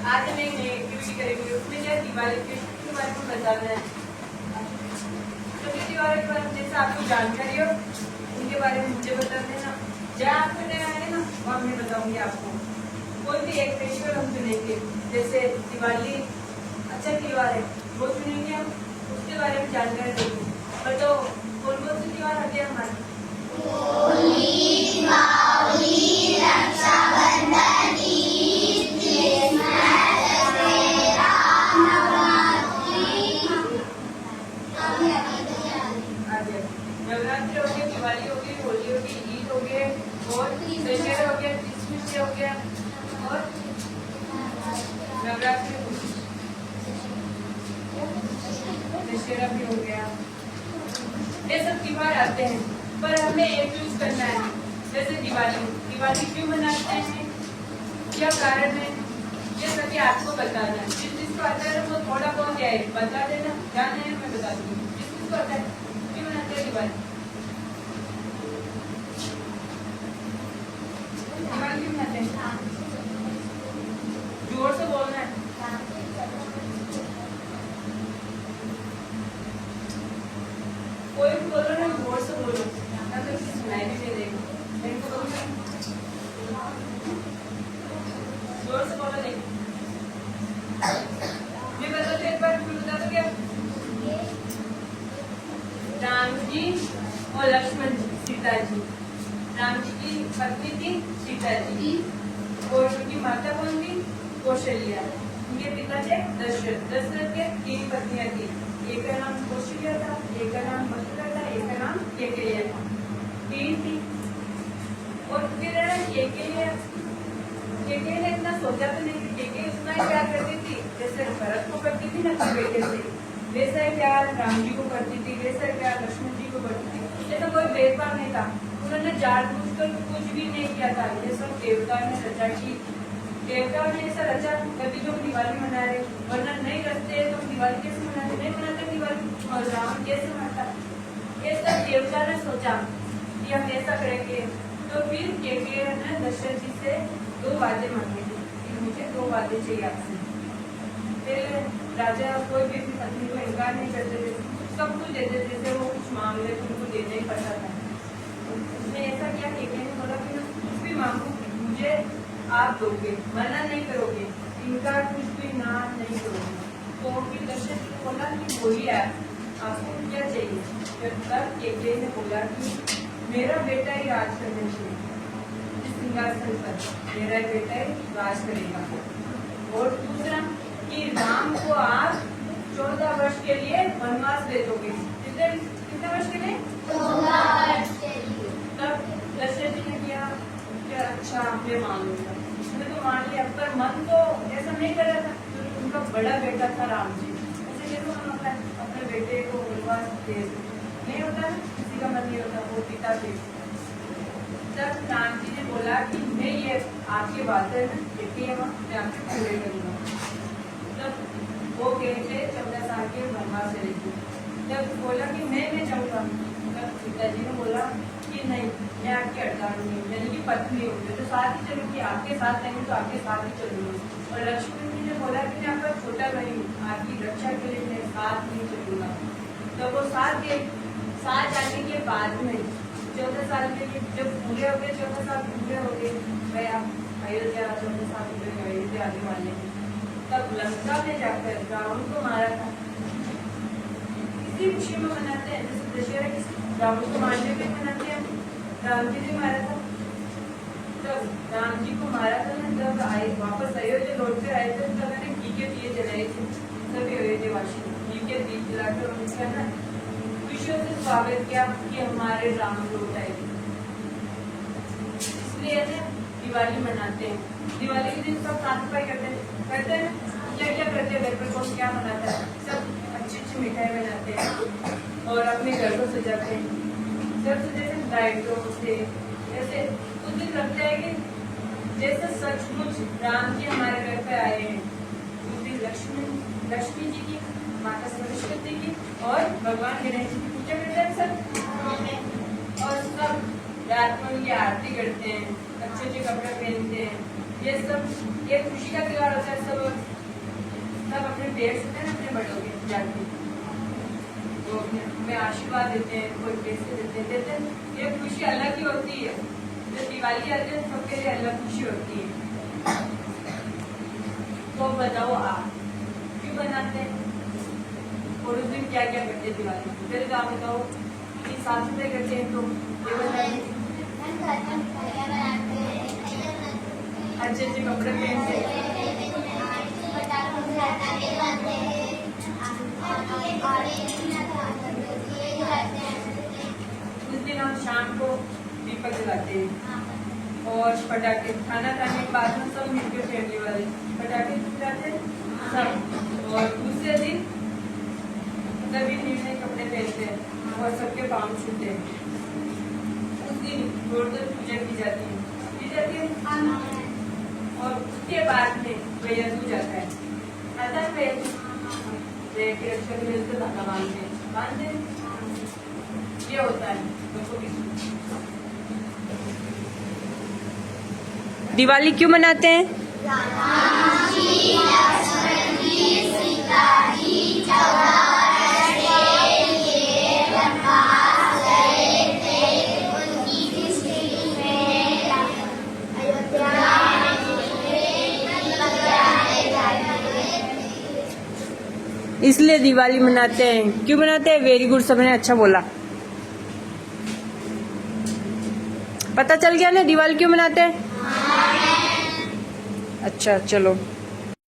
आज हम एक नई एक्टिविटी करेंगे, उसमें क्या दिवाली के बारे में बताना है। तो दिवाली के बारे में जैसे आपको जानकारी हो उनके बारे में मुझे बता देना। जहाँ आपको नया है ना वहाँ मैं बताऊंगी आपको। कोई भी एक फेस्टिवल हम चुनेंगे, जैसे दिवाली अच्छा त्योहार है वो चुनेंगे हम, उसके बारे में जानकारी देंगे। और तो कौन कौन से त्योहार आते हैं हमारे? होली, दीपावली, रक्षाबंधन, ईद, क्रिसमस, दशहरा, नवरात्रि हो गया, दिवाली हो गई, होली हो गई, ईद हो गए और दशहरा हो गया, क्रिसमस हो गया और नवरात्रि दशहरा भी हो गया। ये सब त्योहार आते हैं, पर हमें एक चूज करना है। जैसे दिवाली क्यों मनाते हैं, क्या कारण है, ये सभी आपको बताना है। जिसको आता है वो थोड़ा बहुत है बता देना, जाना है मैं बता दूंगी। जिसको आता है क्यों मनाते हैं दिवाली क्यों मनाते हैं? जोर से बोलना है। कोई भी बोलो ना, जोर से बोलो, तो किसी सुनाई भी नहीं देगा। जोर से बोलो। नहीं मैं बता दो, एक बार फिर बता दो। क्या राम जी और लक्ष्मण जी, सीता जी। राम जी की पत्नी थी सीता जी और उनकी माता कौन थी? कौशल्या। उनके पिता थे दशरथ। दशरथ के 3 पत्नियां थी, एक का नाम कौशल्या था, एक का नाम मथुरा था, एक का नाम केकैया था। 3 थी। और फिर केकैया ने इतना सोचा तो नहीं कि केकैया उतना ही प्यार करती थी जैसे भरत को करती थी ना अपने बेटे से, वैसा ही प्यार राम जी को करती थी, वैसा ही प्यार लक्ष्मण जी को करती थी। ऐसा कोई भेदभाव नहीं था। उन्होंने जानबूझकर कुछ भी नहीं किया था। ये सब देवता ने रचा की, देवताओं ने ऐसा रचा तभी जो दिवाली मना रहे, वरना नहीं रचते तो दिवाली कैसे मनाते? नहीं मनाते दिवाली। और राम कैसे मनाता? ये सब देवता ने सोचा कि हम ऐसा करेंगे। तो फिर केकैया ने दशरथ जी से 2 वादे मांगे थे कि मुझे 2 वादे चाहिए आपसे। फिर राजा कोई भी पत्नी को इनकार नहीं करते थे, सब कुछ देते थे। जैसे वो कुछ मांग ले तो उनको देना ही पड़ता था। उसने ऐसा किया, केकैया ने बोला कि मैं कुछ भी मांगू मुझे आप दोगे, मना नहीं करोगे, इनका कुछ भी ना नहीं करोगे। तो फिर दशरथ जी ने बोला कि बोलिए आपको क्या चाहिए? तब केकैया ने बोला कि मेरा बेटा ही राज करना चाहिए, इस सिंहासन पर मेरा बेटा ही राज करेगा। और दूसरा कि राम को आप 14 वर्ष के लिए वनवास दे दोगे। कितने वर्ष के लिए? 14 वर्ष के लिए। तब दशरथ जी ने किया कि अच्छा मैं मान लूंगा। उसने तो मान लिया, पर मन तो ऐसा नहीं कर रहा था क्योंकि उनका बड़ा बेटा था राम जी। ऐसे कैसे मन होता है अपने बेटे को वनवास दे? नहीं होता है, किसी का मन नहीं होता। वो पिता थे। तब राम जी ने बोला कि मैं ये आपके बात है ना देखिए मैं आपके पूरे करूंगा। तब वो गए थे 14 साल के वनवास से लेके। जब बोला कि मैं जाऊंगा, तब पिताजी ने बोला कि नहीं मैं आपकी अर्धांगिनी हूँ, यानी कि पत्नी हूँ, तो साथ ही चलूंगी, आपके साथ नहीं तो आपके साथ ही चलूंगी। और लक्ष्मण जी ने बोला कि मैं आपका छोटा भाई हूँ, आपकी रक्षा के लिए मैं साथ नहीं चलूंगा। तो वो साथ जाने के बाद में 14 साल के जब पूरे हो गए, 14 साल पूरे हो गए, भाई आप अयोध्या 14 साल पूरे अयोध्या आने वाले हैं। तब लंका में जाकर रावण को मारा था। इसी खुशी में मनाते हैं, जैसे दशहरा किसी रावण को मारने में मनाते हैं। राम जी ने मारा था, तब राम जी को मारा था ना, जब आए वापस अयोध्या लौट कर आए थे, तब मैंने घी के दिए जलाए थे। सभी अयोध्यावासी घी के दिए जलाकर उनका ना खुशियों से स्वागत किया कि हमारे राम लौट आए। इसलिए दिवाली मनाते हैं। दिवाली के दिन सब साफ सफाई करते हैं। क्या क्या करते हैं घर पर? कौन क्या मनाता है? सब अच्छी मिठाई बनाते हैं और अपने घर को सजाते हैं। सब सजाते हैं लाइटों से। ऐसे उस दिन लगता है कि जैसे सचमुच राम जी हमारे घर पे आए हैं। उस दिन लक्ष्मी जी की, माता सरस्वती की और भगवान गणेश जी की पूजा करते हैं सब। और सब रात में उनकी आरती करते हैं, अच्छे अच्छे कपड़े पहनते हैं। ये सब एक खुशी का त्योहार होता है। सब अपने पेड़ से अपने बड़ों के जाते वो हमें आशीर्वाद देते हैं, कोई पैसे देते हैं। ये खुशी अलग ही होती है। जो दिवाली आती है सबके लिए अलग खुशी होती है। तो बताओ आप क्यों बनाते हैं और उस दिन क्या क्या करते हैं दिवाली में? पहले तो आप बताओ कि साफ सफाई करते हैं तो ये बताइए। अच्छे अच्छे कपड़े पहनते हैं। उस दिन हम शाम को दीपक जलाते हैं और पटाखे खाना खाने के बाद में सब मिलकर फैमिली वाले पटाखे जलाते हैं सब। और दूसरे दिन सभी नए कपड़े पहनते हैं और सबके पाँव छूते हैं। उस दिन गोवर्धन पूजा की जाती है और उसके बाद में भैया दूज आता है। आता है भैया के रक्षा के लिए उसको धागा बांधते ये होता है। दिवाली क्यों मनाते हैं? इसलिए दिवाली मनाते हैं। क्यों मनाते हैं? वेरी गुड, सबने अच्छा बोला। पता चल गया ना दिवाली क्यों मनाते हैं? अच्छा चलो।